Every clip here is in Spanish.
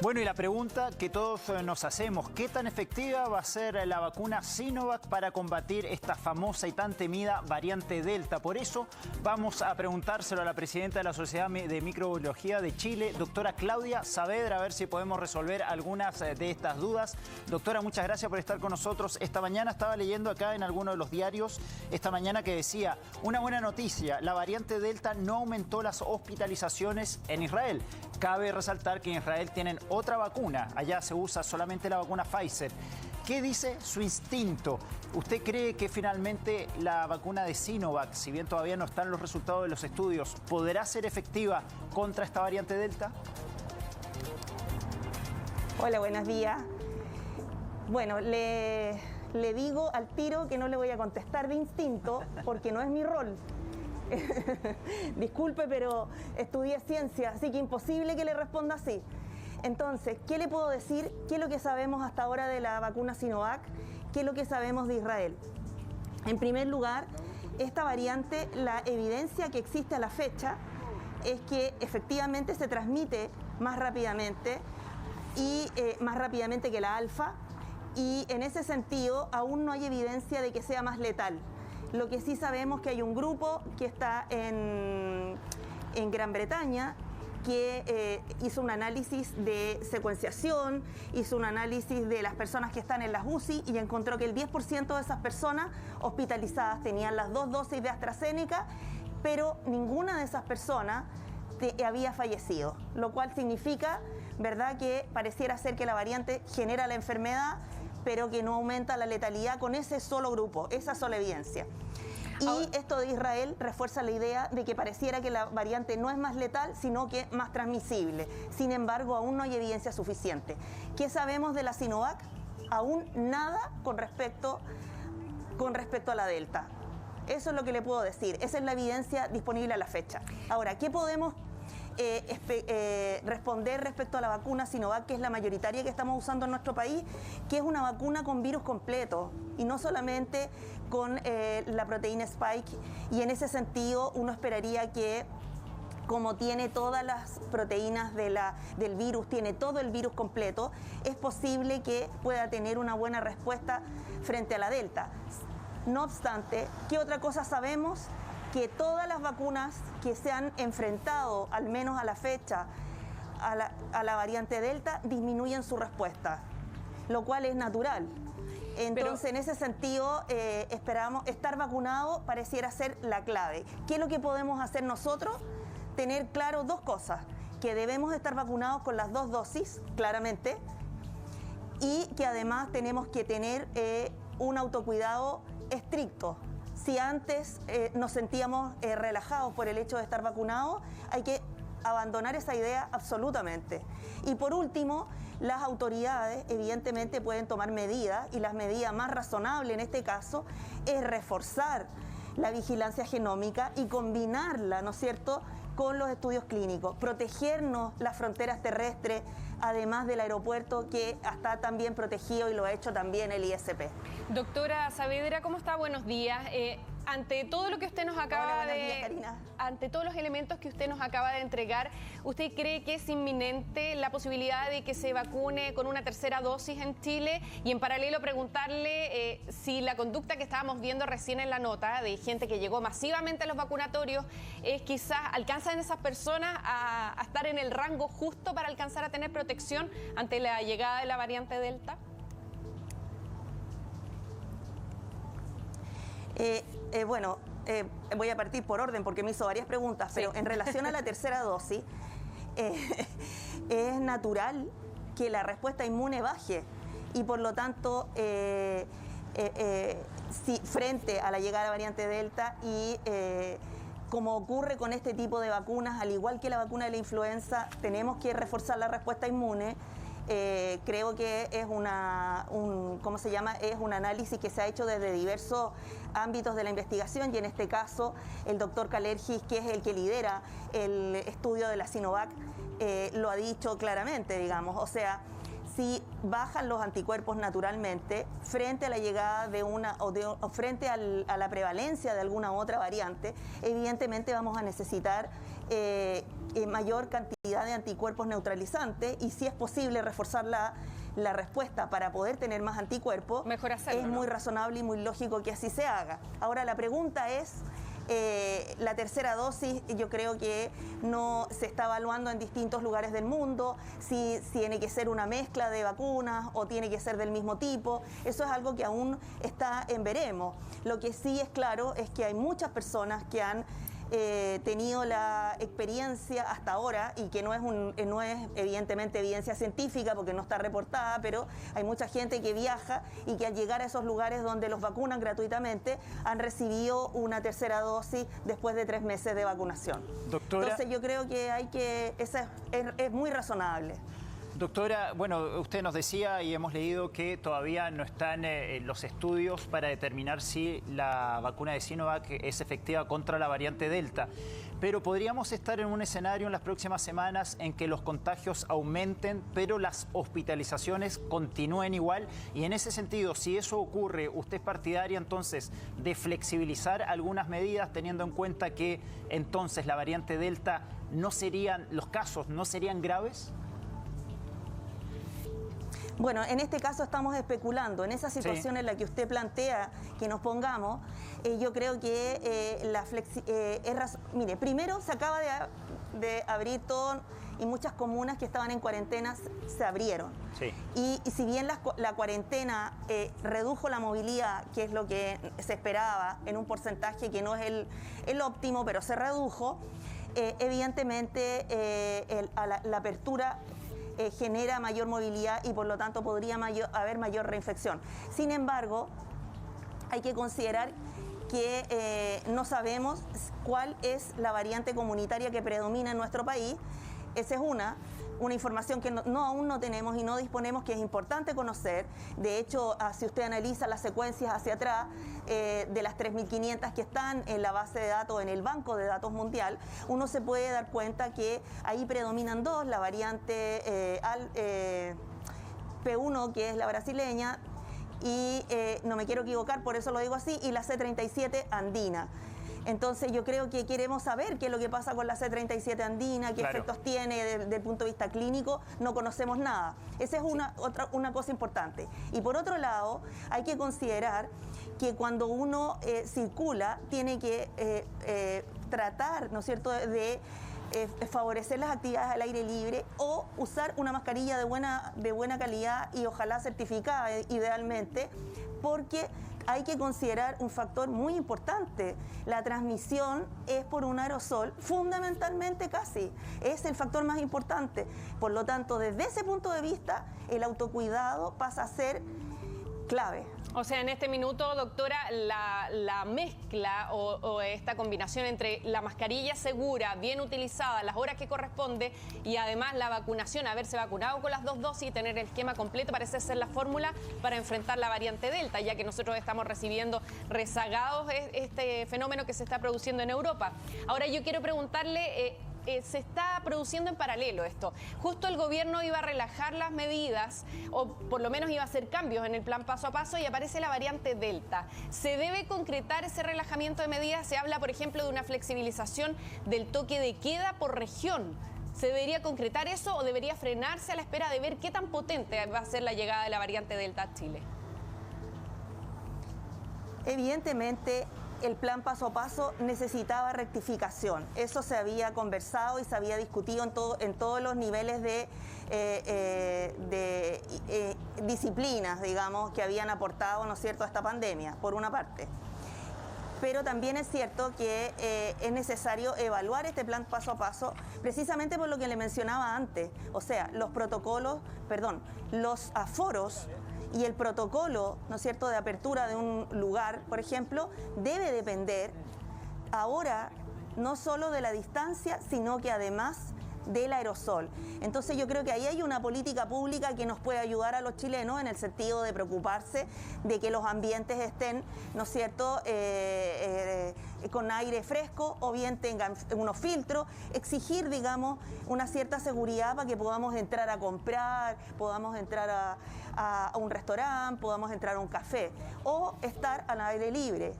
Bueno, y la pregunta que todos nos hacemos, ¿qué tan efectiva va a ser la vacuna Sinovac para combatir esta famosa y tan temida variante Delta? Por eso vamos a preguntárselo a la presidenta de la Sociedad de Microbiología de Chile, doctora Claudia Saavedra, a ver si podemos resolver algunas de estas dudas. Doctora, muchas gracias por estar con nosotros. Esta mañana estaba leyendo acá en alguno de los diarios, esta mañana que decía, una buena noticia, la variante Delta no aumentó las hospitalizaciones en Israel. Cabe resaltar que en Israel tienen otra vacuna, allá se usa solamente la vacuna Pfizer. ¿Qué dice su instinto? ¿Usted cree que finalmente la vacuna de Sinovac, si bien todavía no están los resultados de los estudios, podrá ser efectiva contra esta variante Delta? Hola, buenos días. Bueno, le digo al tiro que no le voy a contestar de instinto porque no es mi rol. Disculpe, pero estudié ciencia, así que imposible que le responda así. Entonces, ¿qué le puedo decir? ¿Qué es lo que sabemos hasta ahora de la vacuna Sinovac? ¿Qué es lo que sabemos de Israel? En primer lugar, esta variante, la evidencia que existe a la fecha es que efectivamente se transmite más rápidamente y más rápidamente que la alfa, y en ese sentido aún no hay evidencia de que sea más letal. Lo que sí sabemos es que hay un grupo que está en Gran Bretaña que hizo un análisis de secuenciación, hizo un análisis de las personas que están en las UCI y encontró que el 10% de esas personas hospitalizadas tenían las 2 dosis de AstraZeneca, pero ninguna de esas personas había fallecido, lo cual significa, ¿verdad?, que pareciera ser que la variante genera la enfermedad, pero que no aumenta la letalidad con ese solo grupo, esa sola evidencia. Y esto de Israel refuerza la idea de que pareciera que la variante no es más letal, sino que más transmisible. Sin embargo, aún no hay evidencia suficiente. ¿Qué sabemos de la Sinovac? Aún nada con respecto a la Delta. Eso es lo que le puedo decir. Esa es la evidencia disponible a la fecha. Ahora, ¿qué podemos responder respecto a la vacuna Sinovac, que es la mayoritaria que estamos usando en nuestro país, que es una vacuna con virus completo y no solamente con la proteína Spike, y en ese sentido uno esperaría que, como tiene todas las proteínas del virus, tiene todo el virus completo, es posible que pueda tener una buena respuesta frente a la Delta. No obstante, ¿qué otra cosa sabemos? Que todas las vacunas que se han enfrentado, al menos a la fecha, a la variante Delta, disminuyen su respuesta, lo cual es natural. Entonces, en ese sentido, esperamos estar vacunados pareciera ser la clave. ¿Qué es lo que podemos hacer nosotros? Tener claro dos cosas, que debemos estar vacunados con las 2 dosis, claramente, y que además tenemos que tener un autocuidado estricto. Si antes nos sentíamos relajados por el hecho de estar vacunados, hay que abandonar esa idea absolutamente. Y por último, las autoridades evidentemente pueden tomar medidas, y las medidas más razonables en este caso es reforzar la vigilancia genómica y combinarla, ¿no es cierto?, con los estudios clínicos, protegernos las fronteras terrestres, además del aeropuerto, que está también protegido y lo ha hecho también el ISP. Doctora Saavedra, ¿cómo está? Buenos días. Ante todo lo que usted nos acaba ante todos los elementos que usted nos acaba de entregar, ¿usted cree que es inminente la posibilidad de que se vacune con una tercera dosis en Chile? Y en paralelo preguntarle si la conducta que estábamos viendo recién en la nota de gente que llegó masivamente a los vacunatorios es quizás alcanzan esas personas a estar en el rango justo para alcanzar a tener protección ante la llegada de la variante Delta. Voy a partir por orden porque me hizo varias preguntas, pero en relación a la tercera dosis, es natural que la respuesta inmune baje y por lo tanto, si frente a la llegada de la variante Delta y como ocurre con este tipo de vacunas, al igual que la vacuna de la influenza, tenemos que reforzar la respuesta inmune. Creo que es es un análisis que se ha hecho desde diversos ámbitos de la investigación, y en este caso el doctor Kalergis, que es el que lidera el estudio de la Sinovac, lo ha dicho claramente, digamos. O sea, si bajan los anticuerpos naturalmente frente a la llegada de o frente a la prevalencia de alguna otra variante, evidentemente vamos a necesitar mayor cantidad de anticuerpos neutralizantes, y si es posible reforzar la respuesta para poder tener más anticuerpos, mejor hacerlo, es muy razonable y muy lógico que así se haga. Ahora la pregunta es, la tercera dosis yo creo que no se está evaluando en distintos lugares del mundo, si tiene que ser una mezcla de vacunas o tiene que ser del mismo tipo. Eso es algo que aún está en veremos. Lo que sí es claro es que hay muchas personas que han tenido la experiencia hasta ahora, y que no es evidentemente evidencia científica porque no está reportada, pero hay mucha gente que viaja y que al llegar a esos lugares donde los vacunan gratuitamente han recibido una tercera dosis después de 3 meses de vacunación. Doctora, entonces yo creo que eso es muy razonable. Doctora, bueno, usted nos decía y hemos leído que todavía no están los estudios para determinar si la vacuna de Sinovac es efectiva contra la variante Delta, pero podríamos estar en un escenario en las próximas semanas en que los contagios aumenten, pero las hospitalizaciones continúen igual, y en ese sentido, si eso ocurre, ¿usted es partidaria entonces de flexibilizar algunas medidas teniendo en cuenta que entonces la variante Delta los casos no serían graves? Bueno, en este caso estamos especulando. En esa situación en la que usted plantea que nos pongamos, yo creo que mire, primero se acaba de abrir todo, y muchas comunas que estaban en cuarentena se abrieron. Sí. Y si bien la cuarentena redujo la movilidad, que es lo que se esperaba, en un porcentaje que no es el óptimo, pero se redujo, evidentemente la apertura genera mayor movilidad y por lo tanto podría haber mayor reinfección. Sin embargo, hay que considerar que no sabemos cuál es la variante comunitaria que predomina en nuestro país. Esa es una información que aún no tenemos y no disponemos, que es importante conocer. De hecho, si usted analiza las secuencias hacia atrás, de las 3.500 que están en la base de datos, en el banco de datos mundial, uno se puede dar cuenta que ahí predominan dos: la variante P1, que es la brasileña, y no me quiero equivocar, por eso lo digo así, y la C37 andina. Entonces yo creo que queremos saber qué es lo que pasa con la C37 andina, qué efectos tiene desde el punto de vista clínico. No conocemos nada. Esa es una cosa importante. Y por otro lado, hay que considerar que cuando uno circula, tiene que tratar, ¿no es cierto?, de favorecer las actividades al aire libre, o usar una mascarilla de buena calidad y ojalá certificada idealmente, porque hay que considerar un factor muy importante. La transmisión es por un aerosol, fundamentalmente casi. Es el factor más importante. Por lo tanto, desde ese punto de vista, el autocuidado pasa a ser clave. O sea, en este minuto, doctora, la mezcla o esta combinación entre la mascarilla segura, bien utilizada, las horas que corresponde, y además la vacunación, haberse vacunado con las 2 dosis y tener el esquema completo, parece ser la fórmula para enfrentar la variante Delta, ya que nosotros estamos recibiendo rezagados este fenómeno que se está produciendo en Europa. Ahora yo quiero preguntarle... se está produciendo en paralelo esto. Justo el gobierno iba a relajar las medidas, o por lo menos iba a hacer cambios en el plan paso a paso, y aparece la variante Delta. ¿Se debe concretar ese relajamiento de medidas? Se habla, por ejemplo, de una flexibilización del toque de queda por región. ¿Se debería concretar eso o debería frenarse a la espera de ver qué tan potente va a ser la llegada de la variante Delta a Chile? Evidentemente, el plan paso a paso necesitaba rectificación. Eso se había conversado y se había discutido en todos los niveles de disciplinas, digamos, que habían aportado, ¿no es cierto?, a esta pandemia, por una parte. Pero también es cierto que es necesario evaluar este plan paso a paso, precisamente por lo que le mencionaba antes. O sea, los aforos y el protocolo, ¿no es cierto?, de apertura de un lugar, por ejemplo, debe depender ahora no solo de la distancia, sino que además del aerosol. Entonces yo creo que ahí hay una política pública que nos puede ayudar a los chilenos en el sentido de preocuparse de que los ambientes estén, ¿no es cierto?, con aire fresco o bien tengan unos filtros, exigir, digamos, una cierta seguridad para que podamos entrar a comprar, podamos entrar a un restaurante, podamos entrar a un café o estar al aire libre.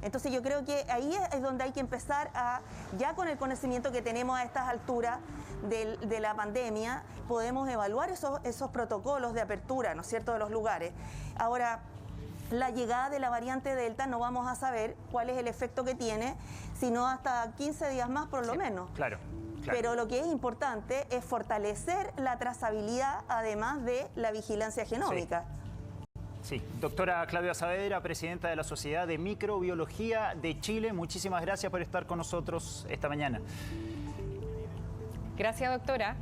Entonces yo creo que ahí es donde hay que empezar ya con el conocimiento que tenemos a estas alturas de la pandemia, podemos evaluar esos protocolos de apertura, ¿no es cierto?, de los lugares. Ahora, la llegada de la variante Delta no vamos a saber cuál es el efecto que tiene, sino hasta 15 días más por lo menos. Claro. Pero lo que es importante es fortalecer la trazabilidad, además de la vigilancia genómica. Sí, doctora Claudia Saavedra, presidenta de la Sociedad de Microbiología de Chile, muchísimas gracias por estar con nosotros esta mañana. Gracias, doctora.